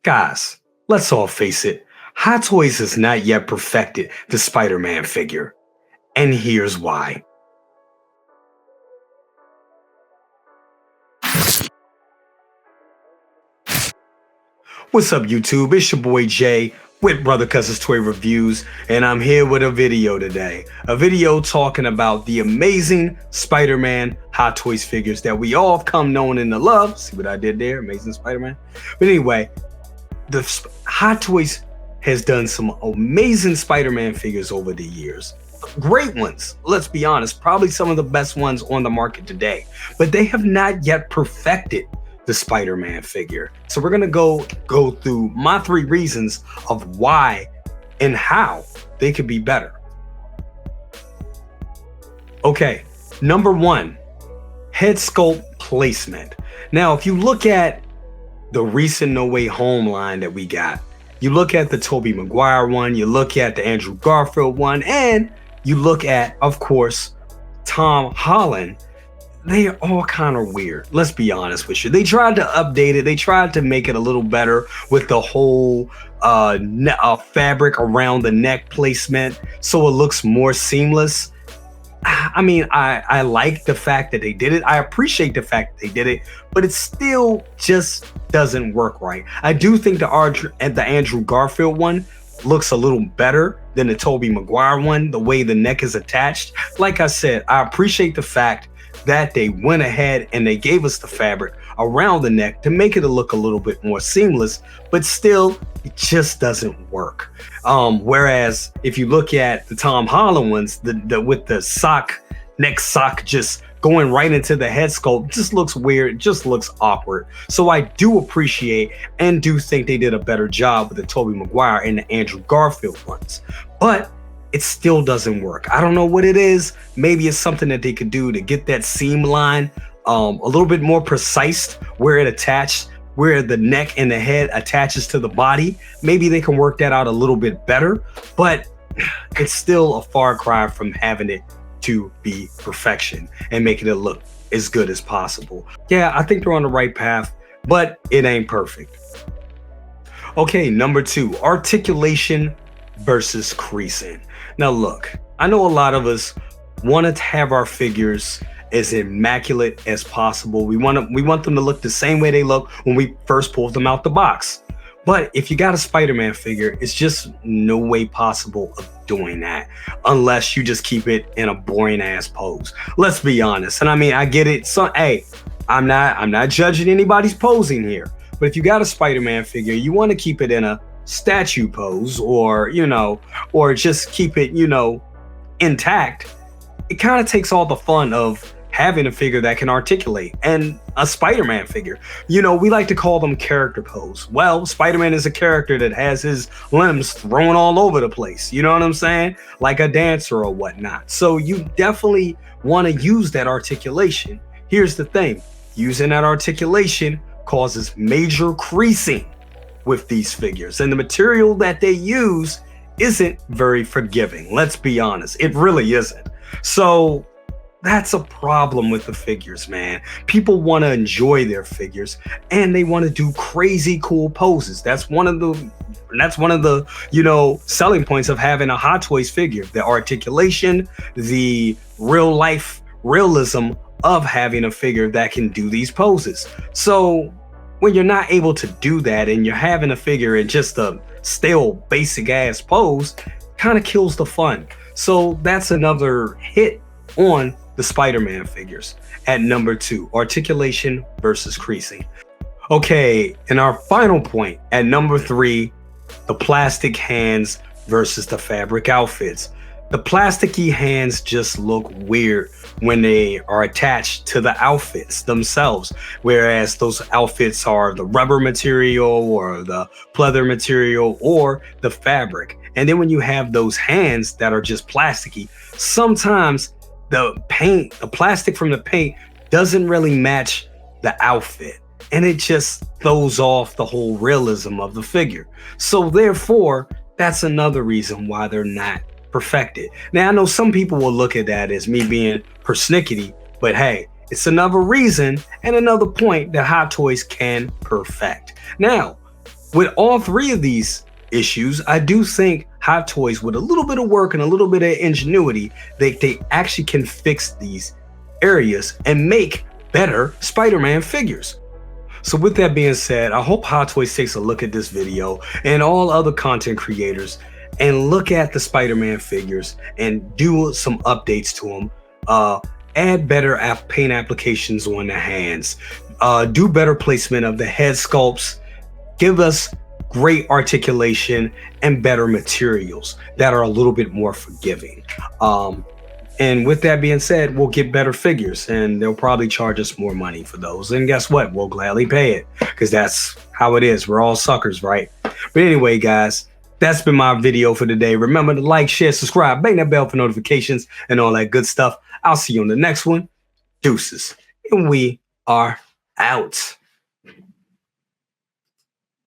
Guys, let's all face it, Hot Toys has not yet perfected the Spider-Man figure. And here's why. What's up, YouTube? It's your boy Jay with Brother Cuz's Toy Reviews, and I'm here with a video today. A video talking about the amazing Spider-Man Hot Toys figures that we all have come known and to love. See what I did there? Amazing Spider-Man. But anyway, the Hot Toys has done some amazing Spider-Man figures over the years. Great ones, let's be honest, probably some of the best ones on the market today, but they have not yet perfected the Spider-Man figure. So we're gonna go through my 3 reasons of why and how they could be better. Okay, number 1, Headsculpt Placement. Now, if you look at the recent No Way Home line that we got, you look at the Tobey Maguire one, you look at the Andrew Garfield one, and you look at, of course, Tom Holland, they are all kind of weird. Let's be honest with you. They tried to update it. They tried to make it a little better with the whole fabric around the neck placement so it looks more seamless. I mean, I like the fact that they did it. I appreciate the fact that they did it, but it still just doesn't work right. I do think the Andrew Garfield one looks a little better than the Tobey Maguire one, the way the neck is attached. Like I said, I appreciate the fact that they went ahead and they gave us the fabric around the neck to make it look a little bit more seamless, but still it just doesn't work. Whereas if you look at the Tom Holland ones, with the neck sock just going right into the head sculpt, just looks weird, it just looks awkward. So I do appreciate and do think they did a better job with the Tobey Maguire and the Andrew Garfield ones, but it still doesn't work. I don't know what it is. Maybe it's something that they could do to get that seam line a little bit more precise where the neck and the head attaches to the body. Maybe they can work that out a little bit better, but it's still a far cry from having it to be perfection and making it look as good as possible. Yeah, I think they're on the right path, but it ain't perfect. Okay, number 2, articulation versus creasing. Now look, I know a lot of us want to have our figures as immaculate as possible. We want them to look the same way they look when we first pulled them out the box. But if you got a Spider-Man figure, it's just no way possible of doing that unless you just keep it in a boring ass pose. Let's be honest. And I mean, I get it. So hey, I'm not judging anybody's posing here. But if you got a Spider-Man figure, you want to keep it in a statue pose, or just keep it intact. It kind of takes all the fun of having a figure that can articulate. And a Spider-Man figure, we like to call them character pose. Well, Spider-Man is a character that has his limbs thrown all over the place, you know what I'm saying, like a dancer or whatnot. So you definitely want to use that articulation. Here's the thing, using that articulation causes major creasing with these figures, and the material that they use isn't very forgiving. Let's be honest, it really isn't. So that's a problem with the figures, man. People want to enjoy their figures and they want to do crazy cool poses. That's one of the selling points of having a Hot Toys figure, the articulation, the real life realism of having a figure that can do these poses. So when you're not able to do that and you're having a figure in just a stale basic ass pose, kind of kills the fun. So that's another hit on the Spider-Man figures. At number 2, articulation versus creasing. Okay, and our final point at number 3, the plastic hands versus the fabric outfits. The plasticky hands just look weird when they are attached to the outfits themselves, whereas those outfits are the rubber material or the pleather material or the fabric. And then when you have those hands that are just plasticky, sometimes the plastic from the paint doesn't really match the outfit, and it just throws off the whole realism of the figure. So therefore, that's another reason why they're not perfected. Now, I know some people will look at that as me being persnickety, but hey, it's another reason and another point that Hot Toys can perfect. Now, With all three of these issues, I do think Hot Toys, with a little bit of work and a little bit of ingenuity, they actually can fix these areas and make better Spider-Man figures. So with that being said, I hope Hot Toys takes a look at this video and all other content creators and look at the Spider-Man figures and do some updates to them. Add better paint applications on the hands. Do better placement of the head sculpts. Give us great articulation and better materials that are a little bit more forgiving. And with that being said, we'll get better figures and they'll probably charge us more money for those. And guess what? We'll gladly pay it because that's how it is. We're all suckers, right? But anyway, guys, that's been my video for today. Remember to like, share, subscribe, bang that bell for notifications and all that good stuff. I'll see you on the next one. Deuces. And we are out.